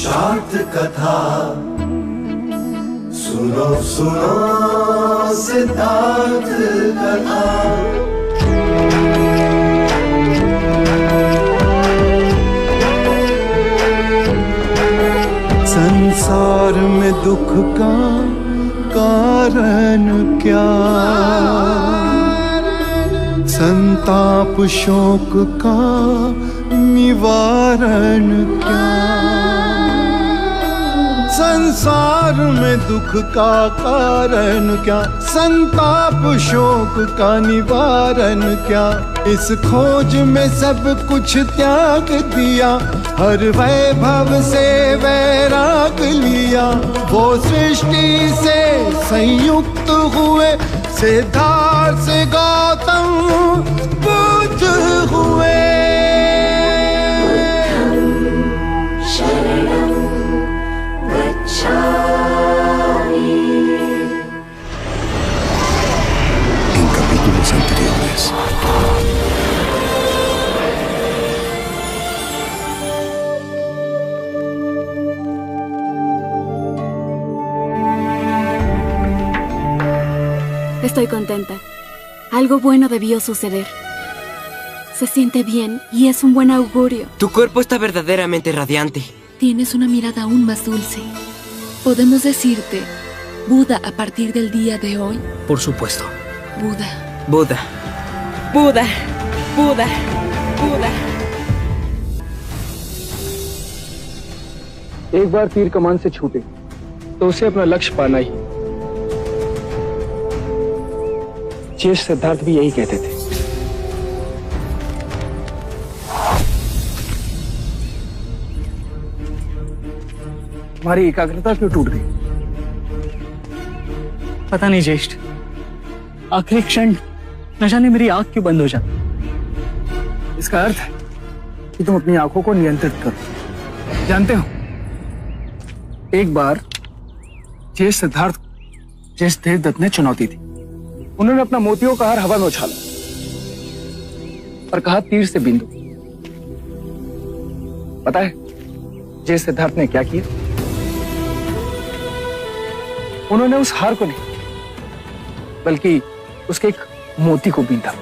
पुरुषार्थ कथा सुनो सुनो सिद्धार्थ कथा। संसार में दुख का कारण क्या, संताप शोक का निवारण क्या। संसार में दुख का कारण क्या, संताप शोक का निवारण क्या। इस खोज में सब कुछ त्याग दिया, हर वैभव से वैराग लिया। वो सृष्टि से संयुक्त हुए, सिद्धार्थ से गौतम बुद्ध हुए। En capítulos anteriores. Estoy contenta. Algo bueno debió suceder. Se siente bien y es un buen augurio. Tu cuerpo está verdaderamente radiante. Tienes una mirada aún más dulce. ¿Podemos decirte Buda a partir del día de hoy? Por supuesto. Buda. Buda. Buda. Buda. Buda. एक बार तीर कमान से छूटे तो उसे अपना लक्ष्य पाना ही। ज्येष्ठ सिद्धार्थ भी यही कहते थे। तुम्हारी एकाग्रता क्यों टूट गई? पता नहीं ज्येष्ठ, आखिरी क्षण न जाने मेरी आंख क्यों बंद हो जाती। इसका अर्थ है कि तुम अपनी आंखों को नियंत्रित करो। जानते हो, एक बार ज्येष्ठ सिद्धार्थ ज्येष्ठ देवदत्त ने चुनौती दी। उन्होंने अपना मोतियों का हार हवा में उछाला और कहा तीर से बिंदु। पता है ज्येष्ठ सिद्धार्थ ने क्या किया? उन्होंने उस हार को नहीं बल्कि उसके एक मोती को बींधा।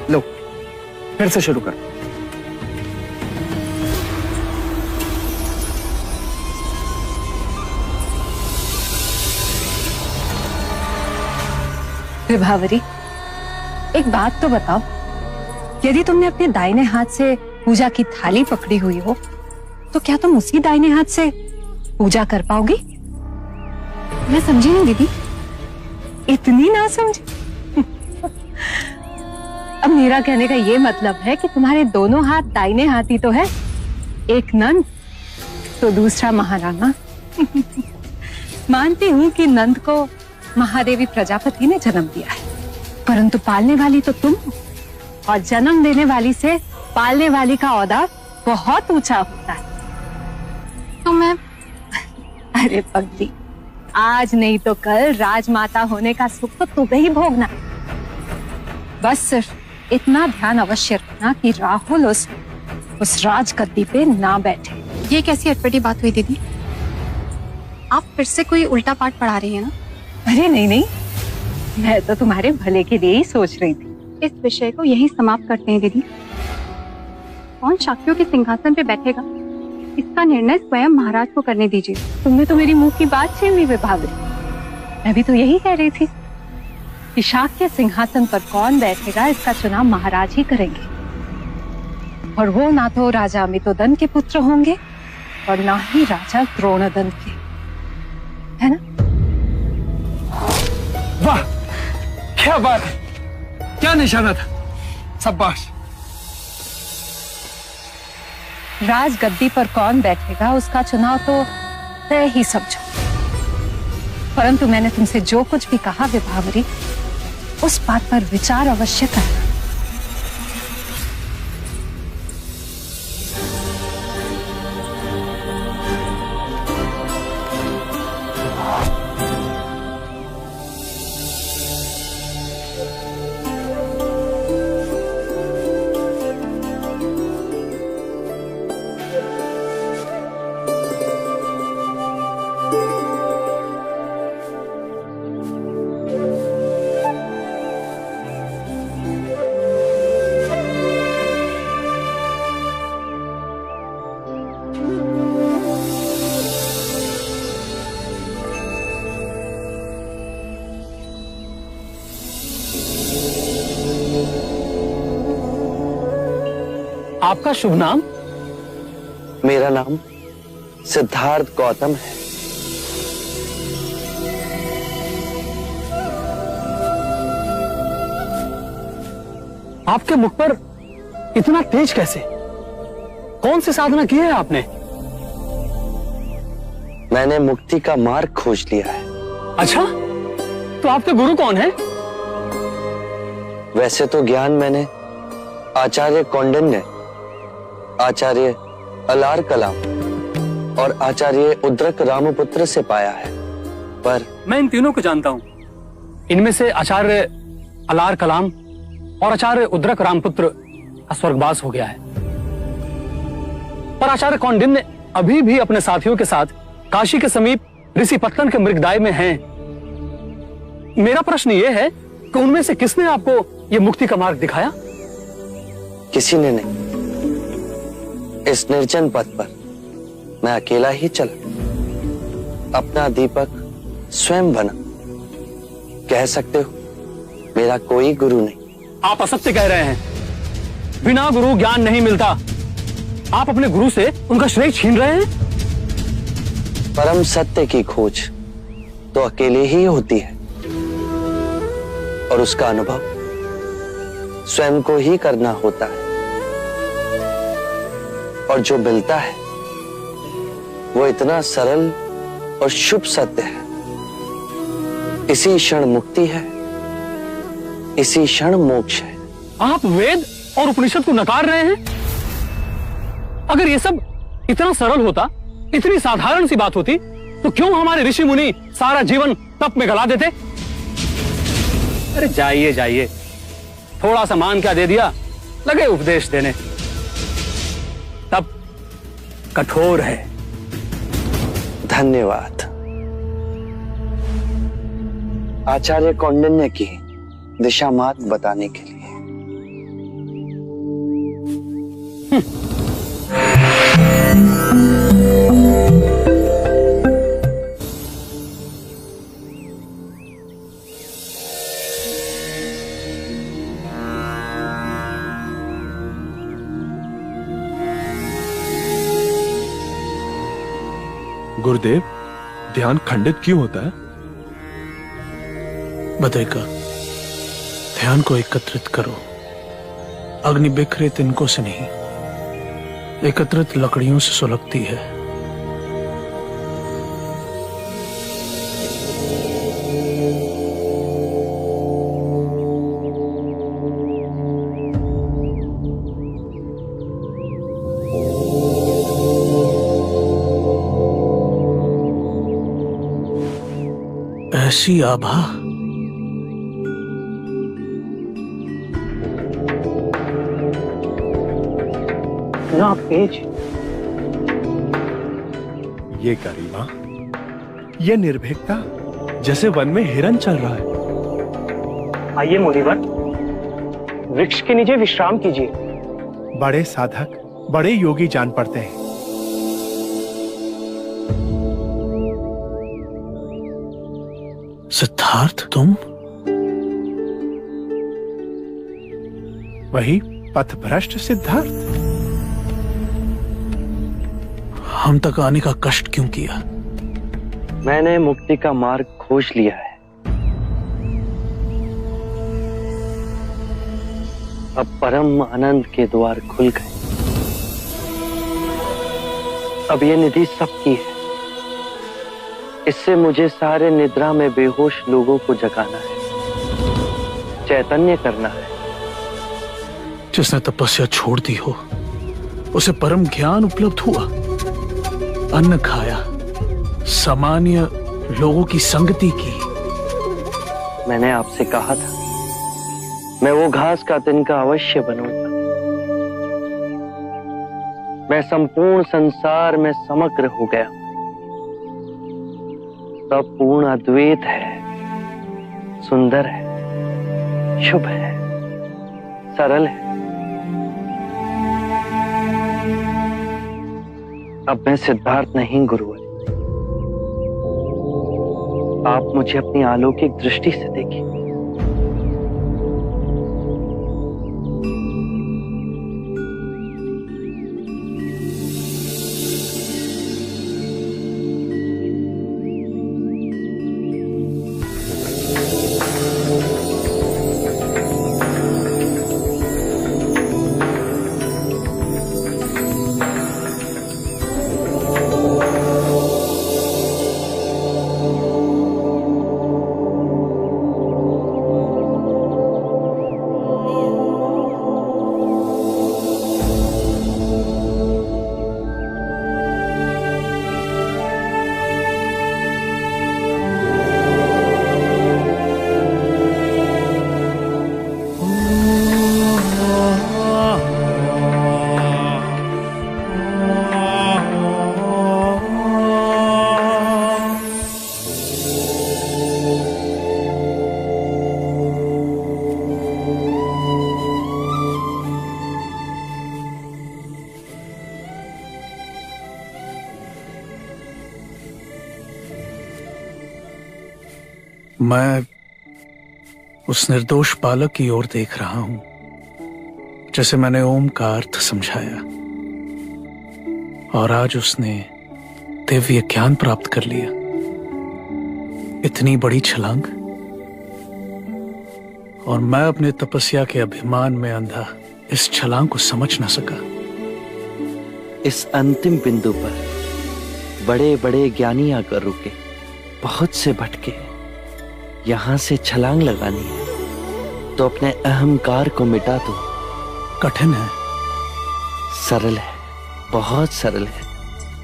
लो फिर से शुरू कर। विभावरी, एक बात तो बताओ, यदि तुमने अपने दाहिने हाथ से पूजा की थाली पकड़ी हुई हो तो क्या तुम उसी दाहिने हाथ से पूजा कर पाओगी? मैं समझी नहीं दीदी, इतनी ना समझी। अब मेरा कहने का ये मतलब है कि तुम्हारे दोनों हाथ दाहिने हाथी तो है, एक नंद तो दूसरा महाराणा। मानती हूं कि नंद को महादेवी प्रजापति ने जन्म दिया है, परंतु पालने वाली तो तुम हो, और जन्म देने वाली से पालने वाली का औदा बहुत ऊंचा होता है। तो मैं अरे पगली, आज नहीं तो कल राजमाता होने का सुख तो तुम्हें ही भोगना। बस सिर्फ इतना ध्यान अवश्य रखना कि राहुल उस राजगद्दी पे ना बैठे। ये कैसी अटपटी बात हुई दीदी? आप फिर से कोई उल्टा पाठ पढ़ा रही हैं ना? अरे नहीं नहीं, मैं तो तुम्हारे भले के लिए ही सोच रही थी। इस विषय को यही समाप्त करते हैं दीदी। कौन शाक्यों के सिंहासन पे बैठेगा, इसका निर्णय स्वयं महाराज को करने दीजिए। तुमने तो मेरी मुंह की बात छीन ली विभावरी। मैं भी तो यही कह रही थी कि शाक्य सिंहासन पर कौन बैठेगा इसका चुनाव महाराज ही करेंगे, और वो ना तो राजा अमितोदन के पुत्र होंगे और ना ही राजा द्रोणोदन के, है ना? वाह, क्या बात है, क्या निशाना था, शाबाश। राजगद्दी पर कौन बैठेगा उसका चुनाव तो तय ही समझो, परंतु मैंने तुमसे जो कुछ भी कहा विभावरी, उस बात पर विचार अवश्य करना। आपका शुभ नाम? मेरा नाम सिद्धार्थ गौतम है। आपके मुख पर इतना तेज कैसे? कौन सी साधना की है आपने? मैंने मुक्ति का मार्ग खोज लिया है। अच्छा, तो आपके गुरु कौन है? वैसे तो ज्ञान मैंने आचार्य कौंडिन्य, आचार्य अलार कलाम और आचार्य उद्रक रामपुत्र से पाया है, पर मैं इन तीनों को जानता हूं। इनमें से आचार्य अलार कलाम और आचार्य उद्रक रामपुत्र का स्वर्गवास हो गया है, पर आचार्य कौंडिन्य अभी भी अपने साथियों के साथ काशी के समीप ऋषिपत्तन के मृगदाय में हैं। मेरा प्रश्न यह है कि उनमें से किसने आपको यह मुक्ति का मार्ग दिखाया? किसी ने नहीं। इस निर्जन पथ पर मैं अकेला ही चला, अपना दीपक स्वयं बना। कह सकते हो मेरा कोई गुरु नहीं। आप असत्य कह रहे हैं। बिना गुरु ज्ञान नहीं मिलता। आप अपने गुरु से उनका श्रेय छीन रहे हैं। परम सत्य की खोज तो अकेले ही होती है, और उसका अनुभव स्वयं को ही करना होता है। और जो मिलता है वो इतना सरल और शुभ सत्य है। इसी क्षण मुक्ति है, इसी क्षण मोक्ष है। आप वेद और उपनिषद को नकार रहे हैं। अगर ये सब इतना सरल होता, इतनी साधारण सी बात होती, तो क्यों हमारे ऋषि मुनि सारा जीवन तप में गला देते? अरे जाइए जाइए, थोड़ा सा मान क्या दे दिया, लगे उपदेश देने। तप कठोर है। धन्यवाद आचार्य कौंडिन्य की दिशा मार्ग बताने के लिए। गुरुदेव, ध्यान खंडित क्यों होता है? बताएगा। ध्यान को एकत्रित करो। अग्नि बिखरे तिनकों से नहीं, एकत्रित लकड़ियों से सुलगती है। ऐसी आभा ना तेज, ये गरिमा, ये निर्भीकता, जैसे वन में हिरन चल रहा है। आइए मुनिवर, वृक्ष के नीचे विश्राम कीजिए। बड़े साधक, बड़े योगी जान पड़ते हैं। सिद्धार्थ, तुम? वही पथभ्रष्ट सिद्धार्थ। हम तक आने का कष्ट क्यों किया? मैंने मुक्ति का मार्ग खोज लिया है। अब परम आनंद के द्वार खुल गए। अब ये निधि सबकी है। इससे मुझे सारे निद्रा में बेहोश लोगों को जगाना है, चैतन्य करना है। जिसने तपस्या छोड़ दी हो, उसे परम ज्ञान उपलब्ध हुआ। अन्न खाया, सामान्य लोगों की संगति की। मैंने आपसे कहा था, मैं वो घास का तिनका अवश्य बनूंगा। मैं संपूर्ण संसार में समग्र हो गया। सब पूर्ण अद्वैत है, सुंदर है, शुभ है, सरल है। अब मैं सिद्धार्थ नहीं गुरुवर। आप मुझे अपनी अलौकिक दृष्टि से देखिए। मैं उस निर्दोष बालक की ओर देख रहा हूं जैसे मैंने ओम का अर्थ समझाया, और आज उसने दिव्य ज्ञान प्राप्त कर लिया। इतनी बड़ी छलांग, और मैं अपने तपस्या के अभिमान में अंधा इस छलांग को समझ न सका। इस अंतिम बिंदु पर बड़े बड़े ज्ञानी आकर रुके, बहुत से भटके। यहां से छलांग लगानी है तो अपने अहंकार को मिटा दो। कठिन है? सरल है, बहुत सरल है।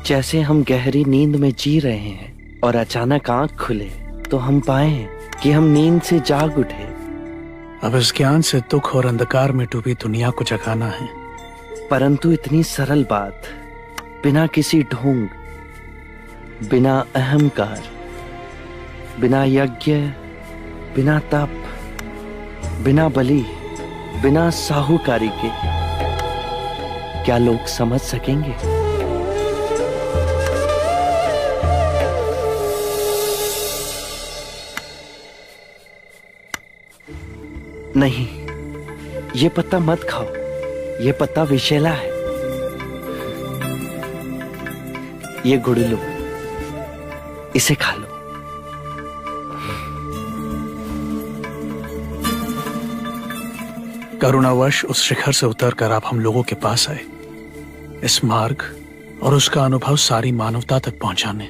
जैसे हम गहरी नींद में जी रहे हैं और अचानक आंख खुले तो हम पाए कि हम नींद से जाग उठे। अब इस ज्ञान से दुख और अंधकार में डूबी दुनिया को जगाना है। परंतु इतनी सरल बात, बिना किसी ढोंग, बिना अहंकार, बिना यज्ञ, बिना तप, बिना बलि, बिना साहूकारी के, क्या लोग समझ सकेंगे? नहीं, ये पत्ता मत खाओ, ये पत्ता विषैला है। ये गुड़ लो, इसे खा लो। करुणावश उस शिखर से उतरकर आप हम लोगों के पास आए, इस मार्ग और उसका अनुभव सारी मानवता तक पहुंचाने।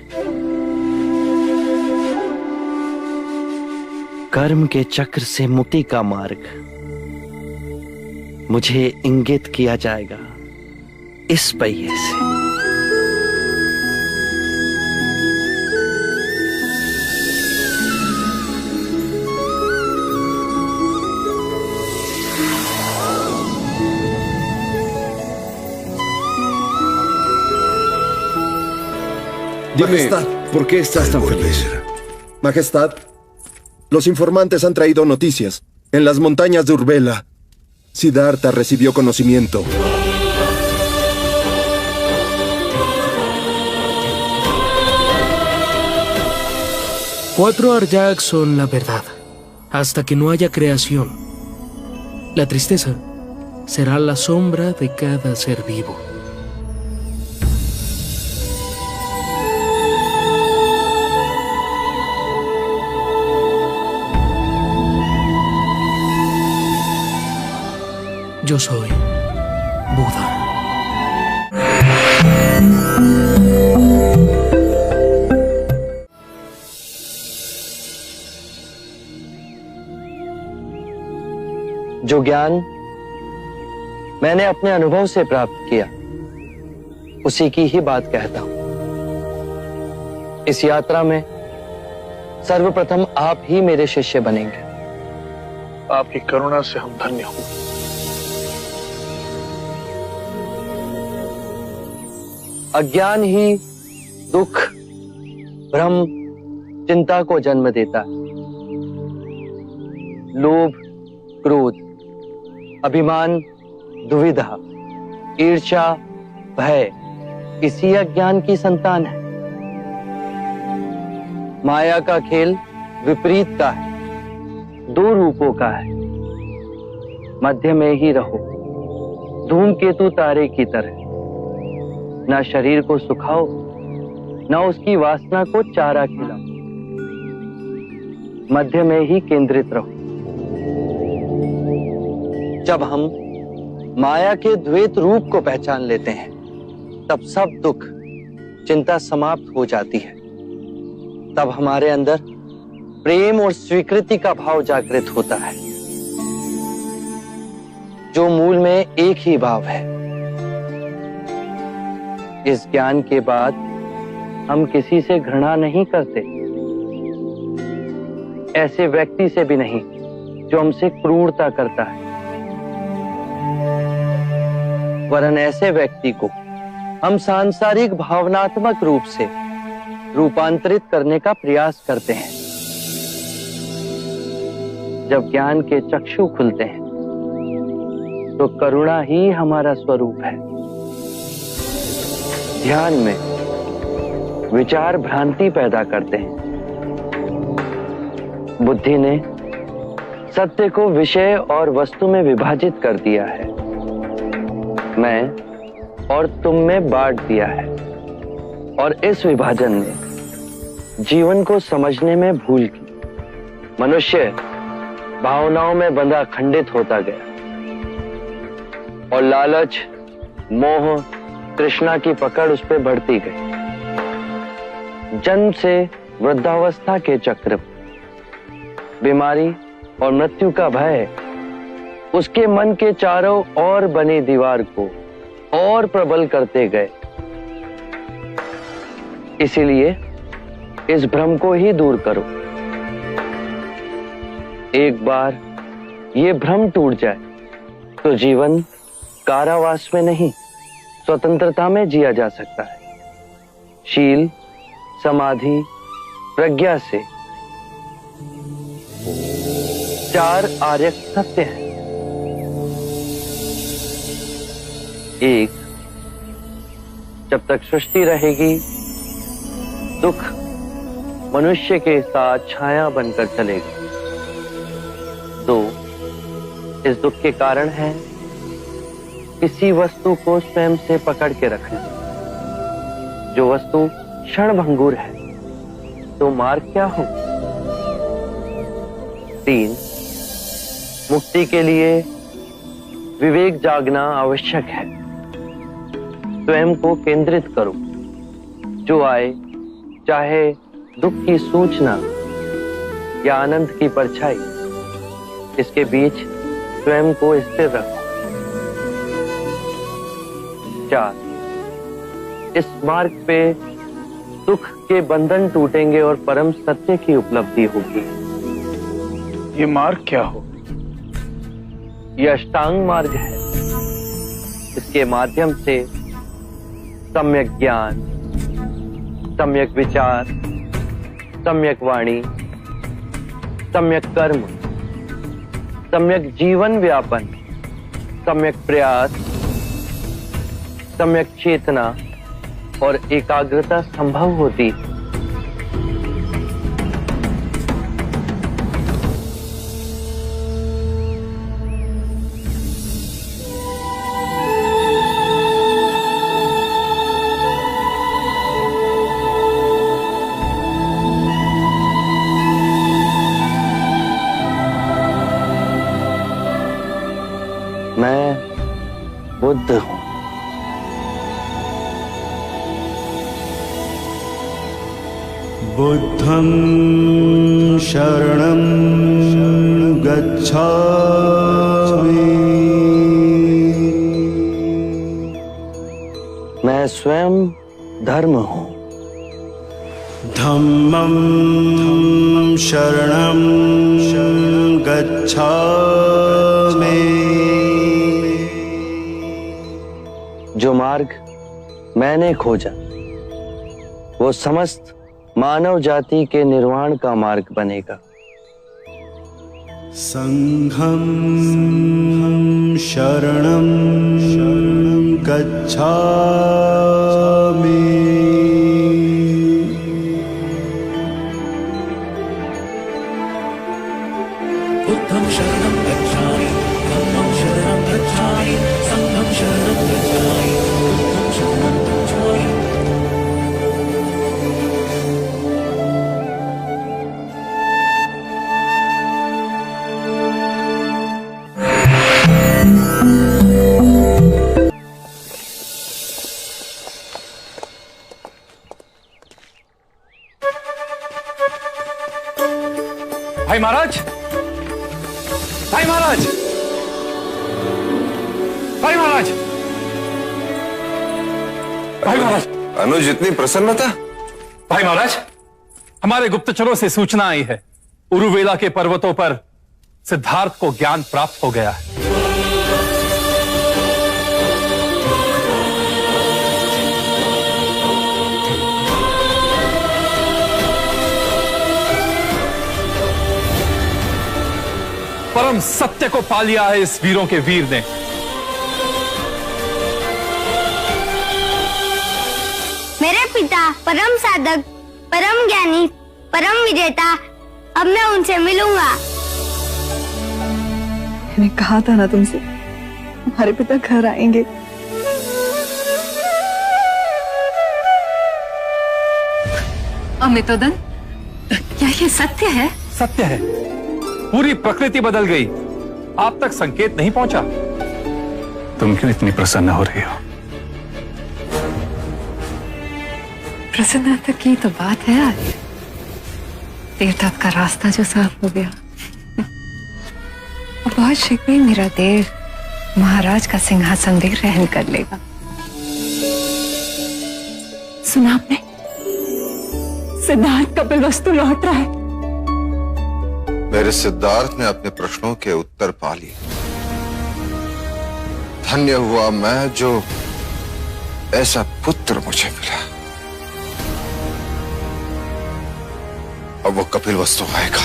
कर्म के चक्र से मुक्ति का मार्ग मुझे इंगित किया जाएगा इस पहिए से। Dime, ¿por qué estás tan feliz? Majestad, los informantes han traído noticias. En las montañas de Urbela, Siddhartha recibió conocimiento. Cuatro Aryak son la verdad. Hasta que no haya creación, la tristeza será la sombra de cada ser vivo. Yo soy Buda. जो ज्ञान मैंने अपने अनुभव से प्राप्त किया, उसी की ही बात कहता हूं। इस यात्रा में सर्वप्रथम आप ही मेरे शिष्य बनेंगे। आपकी करुणा से हम धन्य हों। अज्ञान ही दुख, भ्रम, चिंता को जन्म देता है। लोभ, क्रोध, अभिमान, दुविधा, ईर्ष्या, भय इसी अज्ञान की संतान है। माया का खेल विपरीत का है, दो रूपों का है। मध्य में ही रहो, धूमकेतु तारे की तरह। ना शरीर को सुखाओ, ना उसकी वासना को चारा खिलाओ। मध्य में ही केंद्रित रहो। जब हम माया के द्वैत रूप को पहचान लेते हैं, तब सब दुख, चिंता समाप्त हो जाती है। तब हमारे अंदर प्रेम और स्वीकृति का भाव जागृत होता है, जो मूल में एक ही भाव है। इस ज्ञान के बाद हम किसी से घृणा नहीं करते, ऐसे व्यक्ति से भी नहीं जो हमसे क्रूरता करता है, वरन ऐसे व्यक्ति को हम सांसारिक भावनात्मक रूप से रूपांतरित करने का प्रयास करते हैं। जब ज्ञान के चक्षु खुलते हैं, तो करुणा ही हमारा स्वरूप है। ध्यान में विचार भ्रांति पैदा करते हैं, बुद्धि ने सत्य को विषय और वस्तु में विभाजित कर दिया है, मैं और तुम में बांट दिया है, और इस विभाजन ने जीवन को समझने में भूल की। मनुष्य भावनाओं में बंधा खंडित होता गया और लालच, मोह, तृष्णा की पकड़ उस पर बढ़ती गई। जन्म से वृद्धावस्था के चक्र, बीमारी और मृत्यु का भय उसके मन के चारों ओर बनी दीवार को और प्रबल करते गए। इसीलिए इस भ्रम को ही दूर करो। एक बार ये भ्रम टूट जाए तो जीवन कारावास में नहीं, स्वतंत्रता में जिया जा सकता है। शील, समाधि, प्रज्ञा से 4 आर्य सत्य हैं। 1, जब तक सृष्टि रहेगी दुख मनुष्य के साथ छाया बनकर चलेगा। 2, इस दुख के कारण है किसी वस्तु को स्वयं से पकड़ के रखना। जो वस्तु क्षणभंगुर है तो मार्ग क्या हो? 3, मुक्ति के लिए विवेक जागना आवश्यक है। स्वयं को केंद्रित करो। जो आए, चाहे दुख की सूचना या आनंद की परछाई, इसके बीच स्वयं को स्थिर रखो। 4, इस मार्ग पे दुख के बंधन टूटेंगे और परम सत्य की उपलब्धि होगी। ये मार्ग क्या हो? ये अष्टांग मार्ग है। इसके माध्यम से सम्यक ज्ञान, सम्यक विचार, सम्यक वाणी, सम्यक कर्म, सम्यक जीवन व्यापन, सम्यक प्रयास, सम्यक चेतना और एकाग्रता संभव होती है। मैं बुद्ध हूं। बुद्धं शरणं गच्छामि। मैं स्वयं धर्म हूं। धम्मं शरणं गच्छामि। जो मार्ग मैंने खोजा वो समस्त मानव जाति के निर्वाण का मार्ग बनेगा। संघं शरणं गच्छामि। बुद्धं शरणं गच्छामि, धम्मं शरणं गच्छामि, संघं शरणं गच्छामि, बुद्धं शरणं गच्छामि। भाई महाराज, भाई महाराज, भाई महाराज, भाई महाराज। अनुज, इतनी प्रसन्नता? भाई महाराज, हमारे गुप्तचरों से सूचना आई है, उरुवेला के पर्वतों पर सिद्धार्थ को ज्ञान प्राप्त हो गया है। परम सत्य को पा लिया है इस वीरों के वीर ने। मेरे पिता परम साधक, परम ज्ञानी, परम विजेता अब मैं उनसे मिलूंगा। मैंने कहा था ना तुमसे, हमारे पिता घर आएंगे। अमितोदन, क्या ये सत्य है? सत्य है। पूरी प्रकृति बदल गई। आप तक संकेत नहीं पहुंचा। तुम क्यों इतनी प्रसन्न हो रही हो? प्रसन्नता की तो बात है आज। देवता का रास्ता जो साफ हो गया, और बहुत शीघ्र ही मेरा देव महाराज का सिंहासन भी ग्रहण कर लेगा। सुना आपने? सिद्धार्थ कपिलवस्तु लौट रहा है। मेरे सिद्धार्थ ने अपने प्रश्नों के उत्तर पा लिए। धन्य हुआ मैं जो ऐसा पुत्र मुझे मिला। अब वो कपिलवस्तु आएगा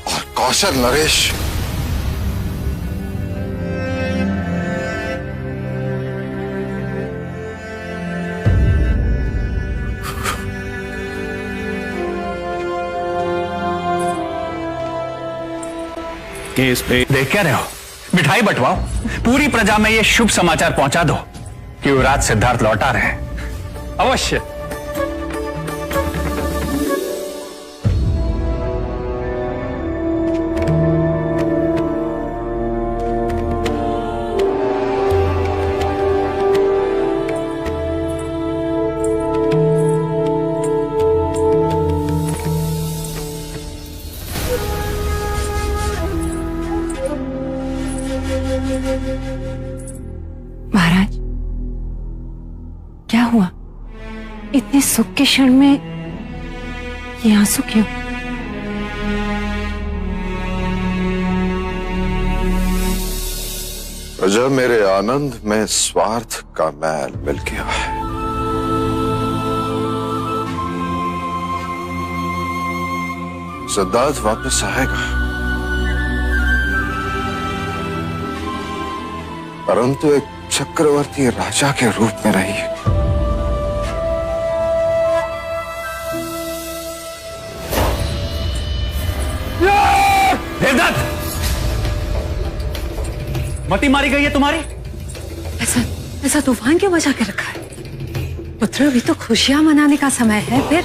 और कौशल नरेश केस पे देख क्या रहे हो? मिठाई बंटवाओ, पूरी प्रजा में ये शुभ समाचार पहुंचा दो कि युवराज सिद्धार्थ लौट आ रहे हैं। अवश्य। महाराज, क्या हुआ? इतने सुख के क्षण में ये आंसू क्यों? प्रजा मेरे आनंद में स्वार्थ का मैल मिल गया है। सिद्धार्थ वापस आएगा, परंतु एक चक्रवर्ती राजा के रूप में नहीं। देवदत्त, मती मारी गई है तुम्हारी? ऐसा तूफान क्यों मचा के रखा है? पुत्र, अभी तो खुशियां मनाने का समय है। फिर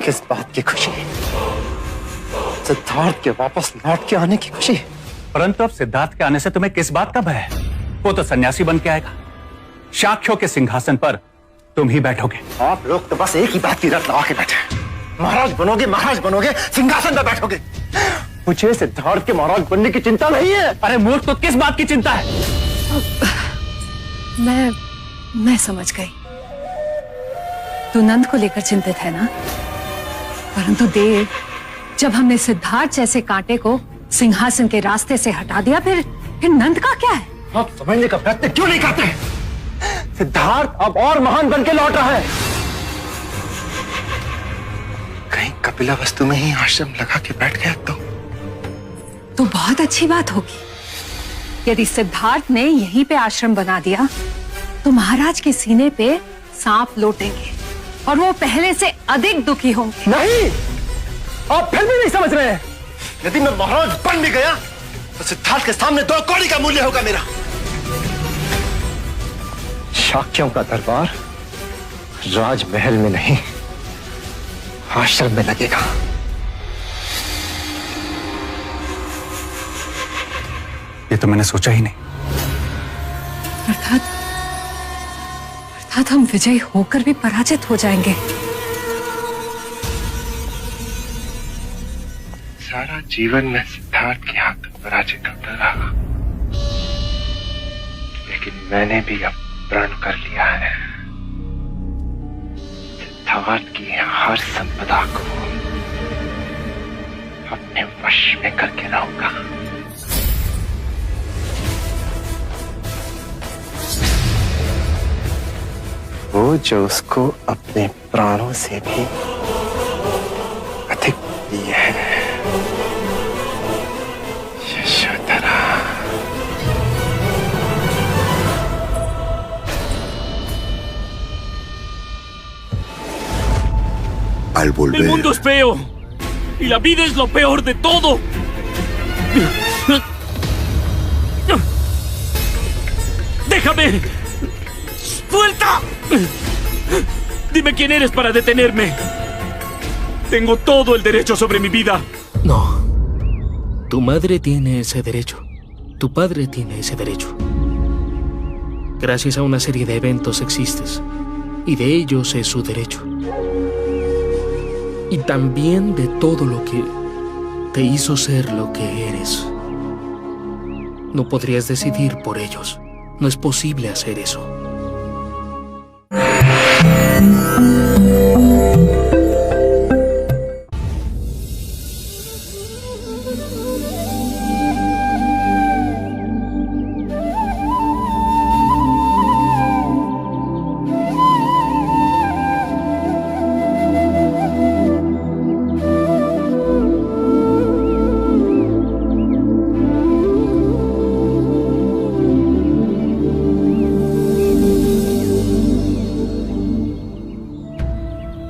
किस बात की खुशी? सिद्धार्थ के वापस लौट के आने की खुशी। परंतु अब सिद्धार्थ के आने से तुम्हें किस बात का भय है? वो तो सन्यासी बन के आएगा। शाक्यों के सिंहासन पर तुम ही बैठोगे। आप लोग तो बस एक ही बात की रट लगा के बैठे। महाराज बनोगे, सिंहासन पर बैठोगे। मुझे सिद्धार्थ के महाराज बनने की चिंता नहीं है। अरे मूर्ख, तो किस बात की चिंता है? मैं समझ गई। तू नंद को लेकर चिंतित है ना? परंतु देव, जब हमने सिद्धार्थ जैसे कांटे को सिंहासन के रास्ते से हटा दिया, फिर नंद का क्या है? आप समझने का प्रयत्न क्यों नहीं करते? सिद्धार्थ अब और महान बन के लौट रहा है। कहीं कपिलवस्तु में ही आश्रम लगा के बैठ गया तो बहुत अच्छी बात होगी। यदि सिद्धार्थ ने यहीं पे आश्रम बना दिया तो महाराज के सीने पे सांप लौटेंगे और वो पहले से अधिक दुखी होंगे। नहीं, आप फिर भी नहीं समझ रहे हैं। यदि मैं महाराज बन भी गया तो सिद्धार्थ के सामने 2 कौड़ी का मूल्य होगा मेरा। शाक्यों का दरबार राजमहल में नहीं, आश्रम में लगेगा। ये तो मैंने सोचा ही नहीं। अर्थात हम विजयी होकर भी पराजित हो जाएंगे। सारा जीवन में सिद्धार्थ के हाथ पराजित होता रहा, लेकिन मैंने भी अब प्रण कर लिया है। सिद्धार्थ की हर संपदा को अपने वश में करके रहूंगा। वो जो उसको अपने प्राणों से भी अधिक प्रिय है, Yashodhara. al volver. El mundo es feo y la vida es lo peor de todo. ¡Déjame! ¡Suelta! Dime quién eres para detenerme. Tengo todo el derecho sobre mi vida. No. Tu madre tiene ese derecho. Tu padre tiene ese derecho. Gracias a una serie de eventos existes. Y de ellos es su derecho. Y también de todo lo que te hizo ser lo que eres. No podrías decidir por ellos. No es posible hacer eso.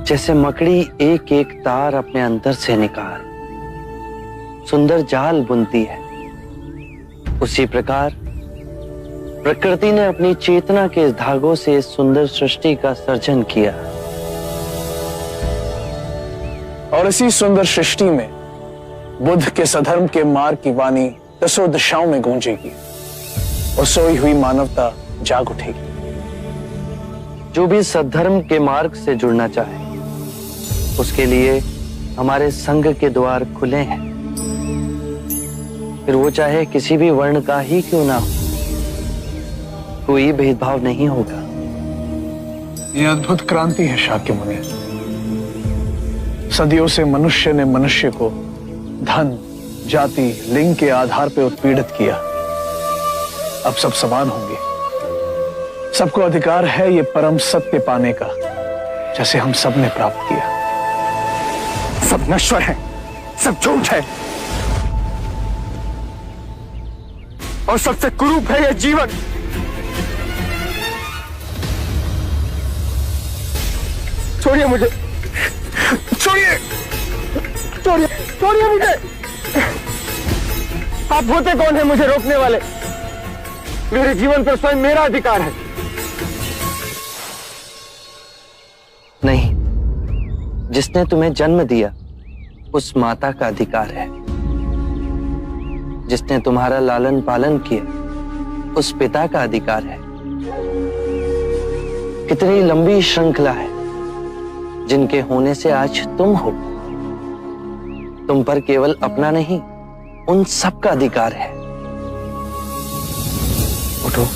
जैसे मकड़ी एक एक तार अपने अंदर से निकाल सुंदर जाल बुनती है, उसी प्रकार प्रकृति ने अपनी चेतना के इस धागों से इस सुंदर सृष्टि का सर्जन किया। और इसी सुंदर सृष्टि में बुद्ध के सधर्म के मार्ग की वाणी दसों दिशाओं में गूंजेगी और सोई हुई मानवता जाग उठेगी। जो भी सद्धर्म के मार्ग से जुड़ना चाहे उसके लिए हमारे संघ के द्वार खुले हैं, फिर वो चाहे किसी भी वर्ण का ही क्यों ना हो, कोई भेदभाव नहीं होगा। ये अद्भुत क्रांति है शाक्य मुनि। सदियों से मनुष्य ने मनुष्य को धन, जाति, लिंग के आधार पर उत्पीड़ित किया। अब सब समान होंगे। सबको अधिकार है ये परम सत्य पाने का, जैसे हम सब ने प्राप्त किया। सब नश्वर है, सब झूठ है और सबसे कुरूप है यह जीवन। छोड़िए मुझे, छोड़िए, छोड़िए, छोड़िए मुझे। आप होते कौन है मुझे रोकने वाले? मेरे जीवन पर स्वयं मेरा अधिकार है। नहीं, जिसने तुम्हें जन्म दिया उस माता का अधिकार है। जिसने तुम्हारा लालन पालन किया उस पिता का अधिकार है। कितनी लंबी श्रृंखला है जिनके होने से आज तुम हो। तुम पर केवल अपना नहीं, उन सब का अधिकार है। उठो।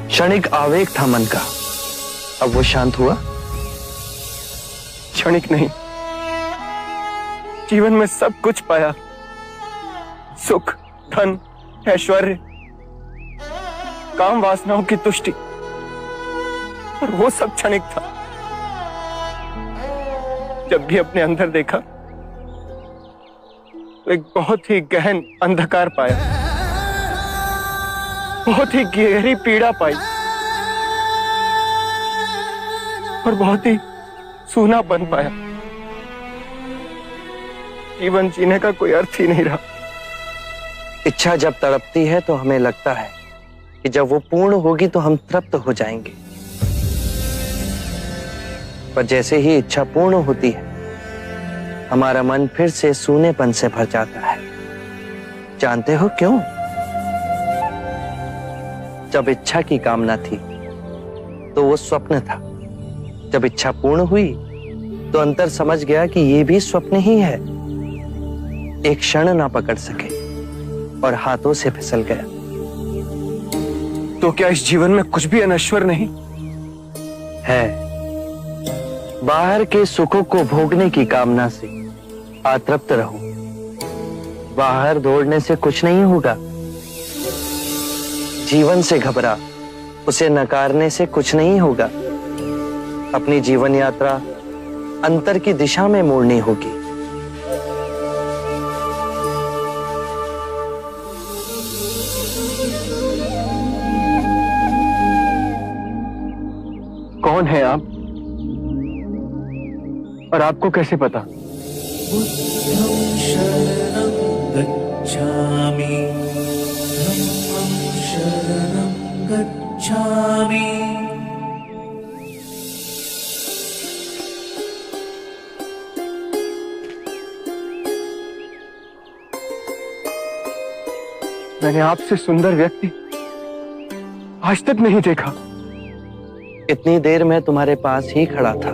क्षणिक आवेग था मन का, अब वो शांत हुआ? क्षणिक नहीं, जीवन में सब कुछ पाया। सुख, धन, ऐश्वर्य, काम वासनाओं की तुष्टि, और वो सब क्षणिक था। जब भी अपने अंदर देखा तो एक बहुत ही गहन अंधकार पाया, बहुत ही गहरी पीड़ा पाई और बहुत ही सूना बन पाया। जीवन जीने का कोई अर्थ ही नहीं रहा। इच्छा जब तड़पती है तो हमें लगता है कि जब वो पूर्ण होगी तो हम तृप्त हो जाएंगे, पर जैसे ही इच्छा पूर्ण होती है हमारा मन फिर से सूनेपन से भर जाता है। जानते हो क्यों? जब इच्छा की कामना थी तो वो स्वप्न था। जब इच्छा पूर्ण हुई तो अंतर समझ गया कि ये भी स्वप्न ही है। एक क्षण ना पकड़ सके और हाथों से फिसल गया। तो क्या इस जीवन में कुछ भी अनश्वर नहीं है? बाहर के सुखों को भोगने की कामना से अतृप्त रहो। बाहर दौड़ने से कुछ नहीं होगा। जीवन से घबरा, उसे नकारने से कुछ नहीं होगा। अपनी जीवन यात्रा अंतर की दिशा में मोड़नी होगी। कौन है आप और आपको कैसे पता? गच्छामि धम्मं शरणं गच्छामि। मैंने आपसे सुंदर व्यक्ति आज तक नहीं देखा। इतनी देर में तुम्हारे पास ही खड़ा था,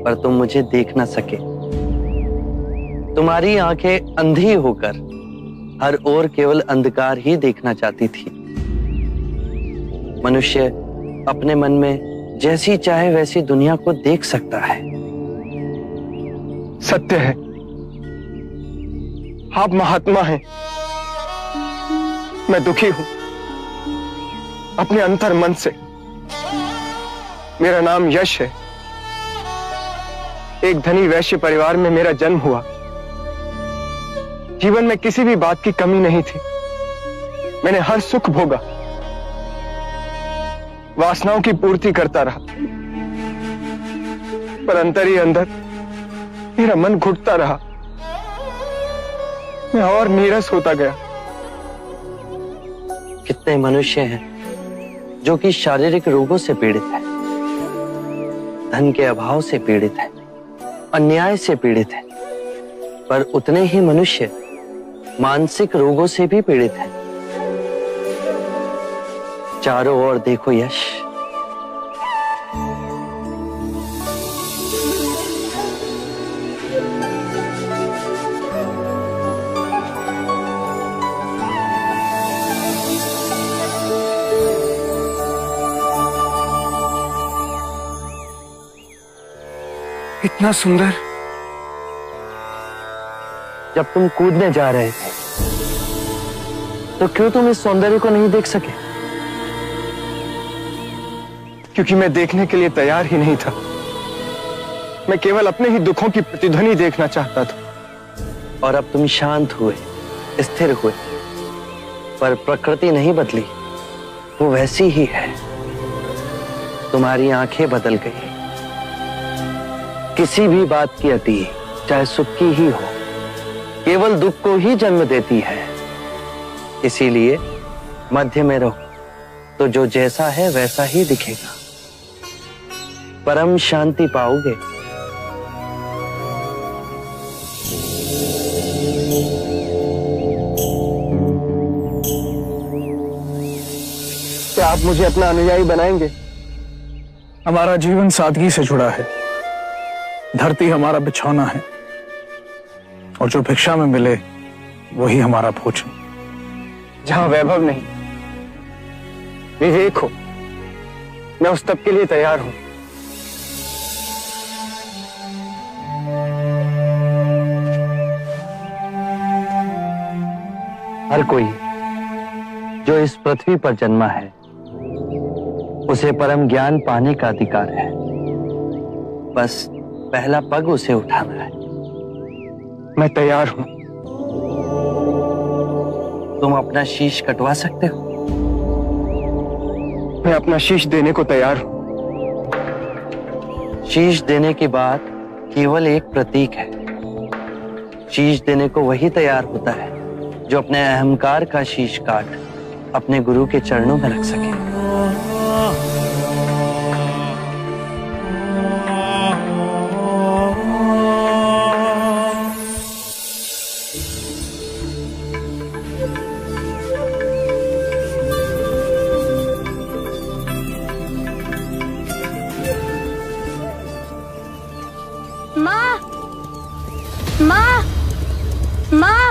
पर तुम मुझे देख न सके। तुम्हारी आंखें अंधी होकर हर ओर केवल अंधकार ही देखना चाहती थी। मनुष्य अपने मन में जैसी चाहे वैसी दुनिया को देख सकता है। सत्य है, आप महात्मा हैं। मैं दुखी हूं अपने अंतर मन से। मेरा नाम यश है। एक धनी वैश्य परिवार में मेरा जन्म हुआ। जीवन में किसी भी बात की कमी नहीं थी। मैंने हर सुख भोगा, वासनाओं की पूर्ति करता रहा, पर अंतर ही अंदर मेरा मन घुटता रहा। मैं और नीरस होता गया। कितने मनुष्य हैं जो कि शारीरिक रोगों से पीड़ित हैं, धन के अभाव से पीड़ित हैं, अन्याय से पीड़ित हैं, पर उतने ही मनुष्य मानसिक रोगों से भी पीड़ित हैं। चारों ओर देखो यश, इतना सुंदर। जब तुम कूदने जा रहे थे तो क्यों तुम इस सौंदर्य को नहीं देख सके? क्योंकि मैं देखने के लिए तैयार ही नहीं था। मैं केवल अपने ही दुखों की प्रतिध्वनि देखना चाहता था। और अब तुम शांत हुए, स्थिर हुए, पर प्रकृति नहीं बदली, वो वैसी ही है। तुम्हारी आंखें बदल गई। किसी भी बात की अति, चाहे सुख की ही हो, केवल दुख को ही जन्म देती है। इसीलिए मध्य में रहो, तो जो जैसा है वैसा ही दिखेगा। परम शांति पाओगे। क्या आप मुझे अपना अनुयायी बनाएंगे? हमारा जीवन सादगी से जुड़ा है। धरती हमारा बिछौना है और जो भिक्षा में मिले वही हमारा भोजन। जहां वैभव नहीं, विवेक हो, मैं उस तब के लिए तैयार हूं। हर कोई जो इस पृथ्वी पर जन्मा है उसे परम ज्ञान पाने का अधिकार है। बस पहला पग उसे उठाना है। मैं तैयार हूं। तुम अपना शीश कटवा सकते हो? मैं अपना शीश देने को तैयार हूं। शीश देने की बात केवल एक प्रतीक है। शीश देने को वही तैयार होता है जो अपने अहंकार का शीश काट अपने गुरु के चरणों में रख सके। माँ, माँ, माँ,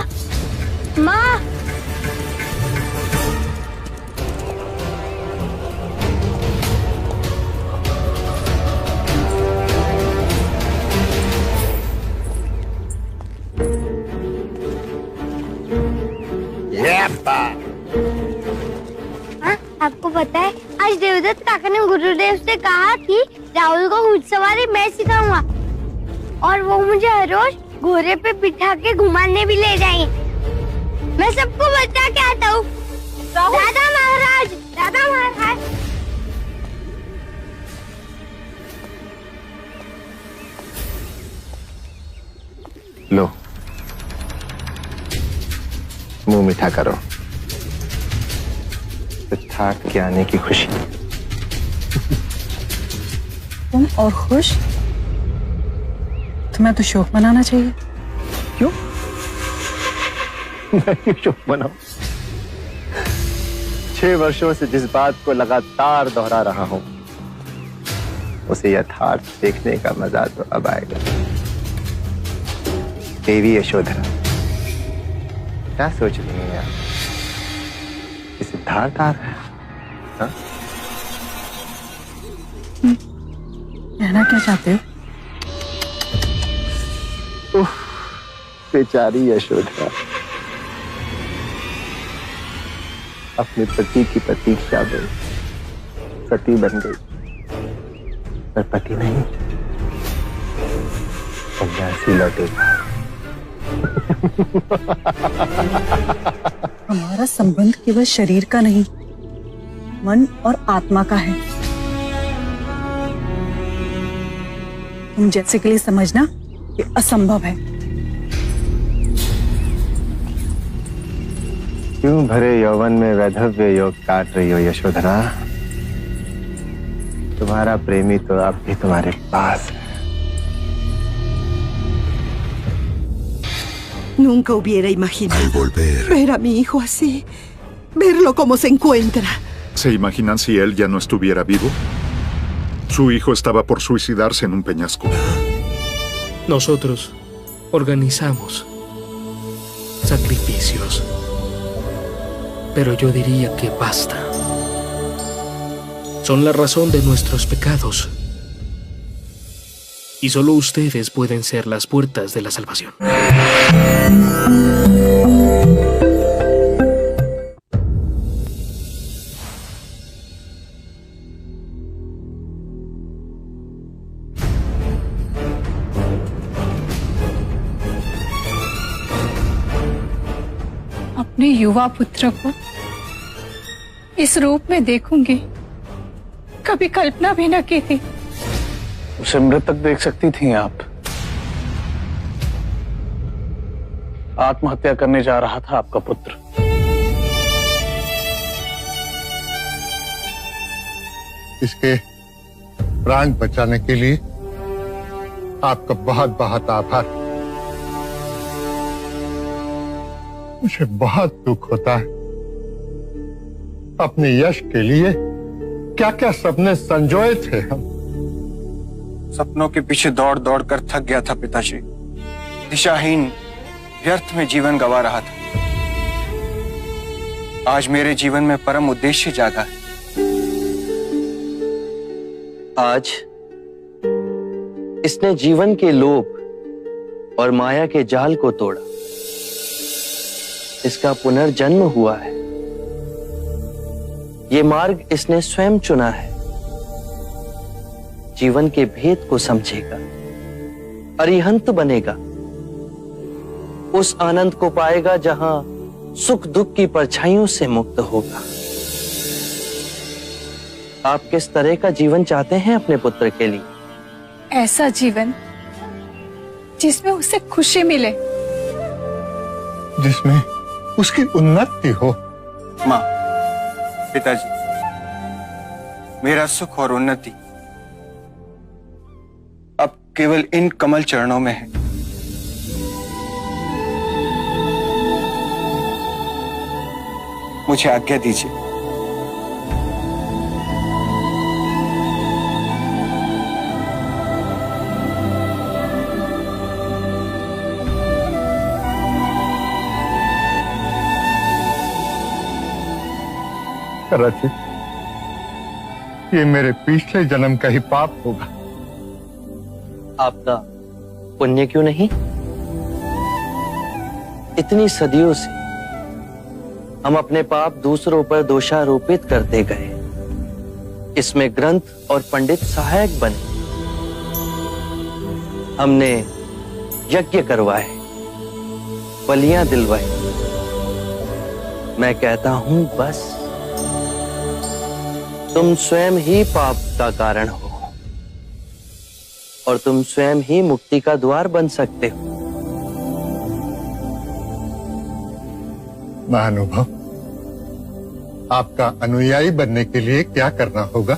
माँ। आपको पता है आज देवदत्त काका ने गुरुदेव से कहा कि राहुल को घुड़सवारी मैं सिखाऊंगा और वो मुझे हर रोज घोड़े पे बिठा के घुमाने भी ले जाएंगे। मैं सबको बता के आता हूँ। राधा महाराज, राधा महाराज। लो, मुंह मीठा करो। सिद्धार्थ के आने की खुशी। तुम और खुश? तुम्हें तो शोक मनाना चाहिए। क्यों? मैं क्यों शोक मनाऊं? 6 वर्षों से जिस बात को लगातार दोहरा रहा हूं, उसे यथार्थ देखने का मजा तो अब आएगा। देवी यशोधरा, क्या सोच रही हैं आप? कि सिद्धार्थ आ रहा है? हाँ? कहना क्या चाहते हो? बेचारी यशोधरा अपने पति की प्रतीक्षा में सती बन गई, पर पति नहीं, सन्यासी लौटेगा। हमारा संबंध केवल शरीर का नहीं, मन और आत्मा का है। तुम जैसे के लिए समझना ये असंभव है। क्यों भरे यौवन में वैधव्य योग काट रही हो यशोधरा? तुम्हारा प्रेमी तो अब भी तुम्हारे पास है। Nunca hubiera imaginado Al volver, ver a mi hijo así, verlo como se encuentra. ¿se imaginan si él ya no estuviera vivo? Su hijo estaba por suicidarse en un peñasco. Nosotros organizamos sacrificios, pero yo diría que basta. Son la razón de nuestros pecados. Y solo ustedes pueden ser las puertas de la salvación. अपने युवा पुत्र को इस रूप में देखूंगी, कभी कल्पना भी न की थी। उसे मृतक देख सकती थी आप। आत्महत्या करने जा रहा था आपका पुत्र। इसके प्राण बचाने के लिए आपका बहुत बहुत आभार। मुझे बहुत दुख होता है। अपने यश के लिए क्या क्या सपने संजोए थे हम। सपनों के पीछे दौड़ दौड़ कर थक गया था पिताश्री। दिशाहीन व्यर्थ में जीवन गंवा रहा था। आज मेरे जीवन में परम उद्देश्य जागा है। आज इसने जीवन के लोभ और माया के जाल को तोड़ा। इसका पुनर्जन्म हुआ है। ये मार्ग इसने स्वयं चुना है। जीवन के भेद को समझेगा, अरिहंत बनेगा, उस आनंद को पाएगा जहां सुख दुख की परछाइयों से मुक्त होगा। आप किस तरह का जीवन चाहते हैं अपने पुत्र के लिए? ऐसा जीवन जिसमें उसे खुशी मिले, जिसमें उसकी उन्नति हो। माँ, पिताजी, मेरा सुख और उन्नति अब केवल इन कमल चरणों में है। मुझे आज्ञा दीजिए। रचित, ये मेरे पिछले जन्म का ही पाप होगा। आपका पुण्य क्यों नहीं? इतनी सदियों से हम अपने पाप दूसरों पर दोषारोपित करते गए। इसमें ग्रंथ और पंडित सहायक बने। हमने यज्ञ करवाए, बलियां दिलवाई। मैं कहता हूं बस, तुम स्वयं ही पाप का कारण हो और तुम स्वयं ही मुक्ति का द्वार बन सकते हो। महानुभव, आपका अनुयायी बनने के लिए क्या करना होगा?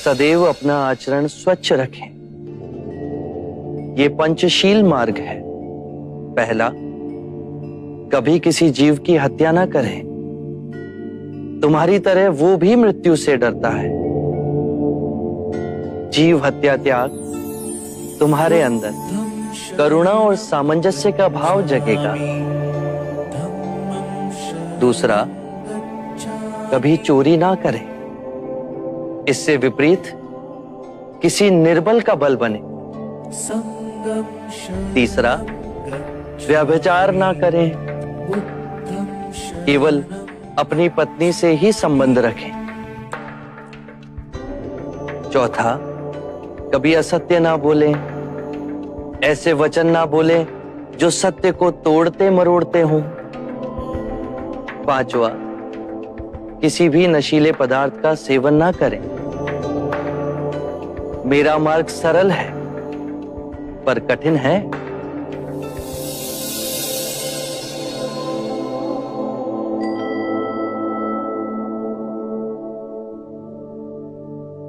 सदैव अपना आचरण स्वच्छ रखें। ये पंचशील मार्ग है। पहला, कभी किसी जीव की हत्या ना करें। तुम्हारी तरह वो भी मृत्यु से डरता है। जीव हत्या त्याग तुम्हारे अंदर करुणा और सामंजस्य का भाव जगेगा। दूसरा, कभी चोरी ना करें। इससे विपरीत किसी निर्बल का बल बने। तीसरा, व्यभिचार ना करें। केवल अपनी पत्नी से ही संबंध रखें। चौथा, कभी असत्य ना बोलें। ऐसे वचन ना बोलें जो सत्य को तोड़ते मरोड़ते हों। पांचवा, किसी भी नशीले पदार्थ का सेवन ना करें। मेरा मार्ग सरल है पर कठिन है।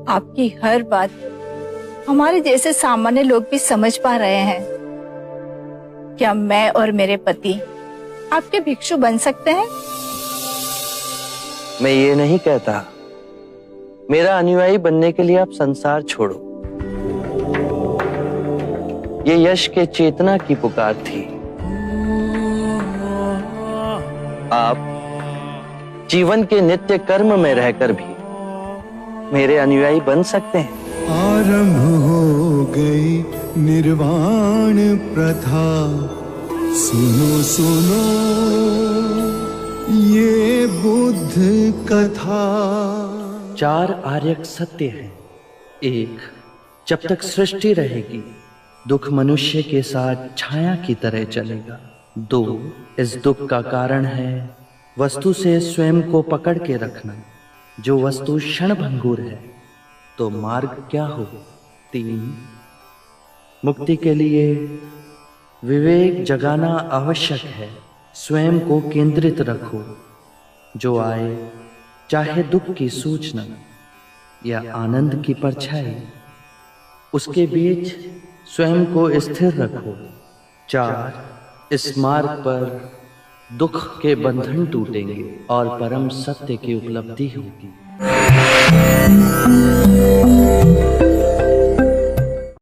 आपकी हर बात हमारे जैसे सामान्य लोग भी समझ पा रहे हैं। क्या मैं और मेरे पति आपके भिक्षु बन सकते हैं? मैं ये नहीं कहता। मेरा अनुयायी बनने के लिए आप संसार छोड़ो। ये यश के चेतना की पुकार थी। आप जीवन के नित्य कर्म में रहकर भी मेरे अनुयायी बन सकते हैं। आरंभ हो गई निर्वाण प्रथा, सुनो सुनो ये बुद्ध कथा। 4 आर्यक सत्य हैं। 1, जब तक सृष्टि रहेगी दुख मनुष्य के साथ छाया की तरह चलेगा। 2, इस दुख का कारण है वस्तु से स्वयं को पकड़ के रखना। जो वस्तु क्षणभंगुर है तो मार्ग क्या हो। 3, मुक्ति के लिए विवेक जगाना आवश्यक है। स्वयं को केंद्रित रखो। जो आए, चाहे दुख की सूचना या आनंद की परछाई, उसके बीच स्वयं को स्थिर रखो। 4, इस मार्ग पर दुख के बंधन टूटेंगे और परम सत्य की उपलब्धि होगी।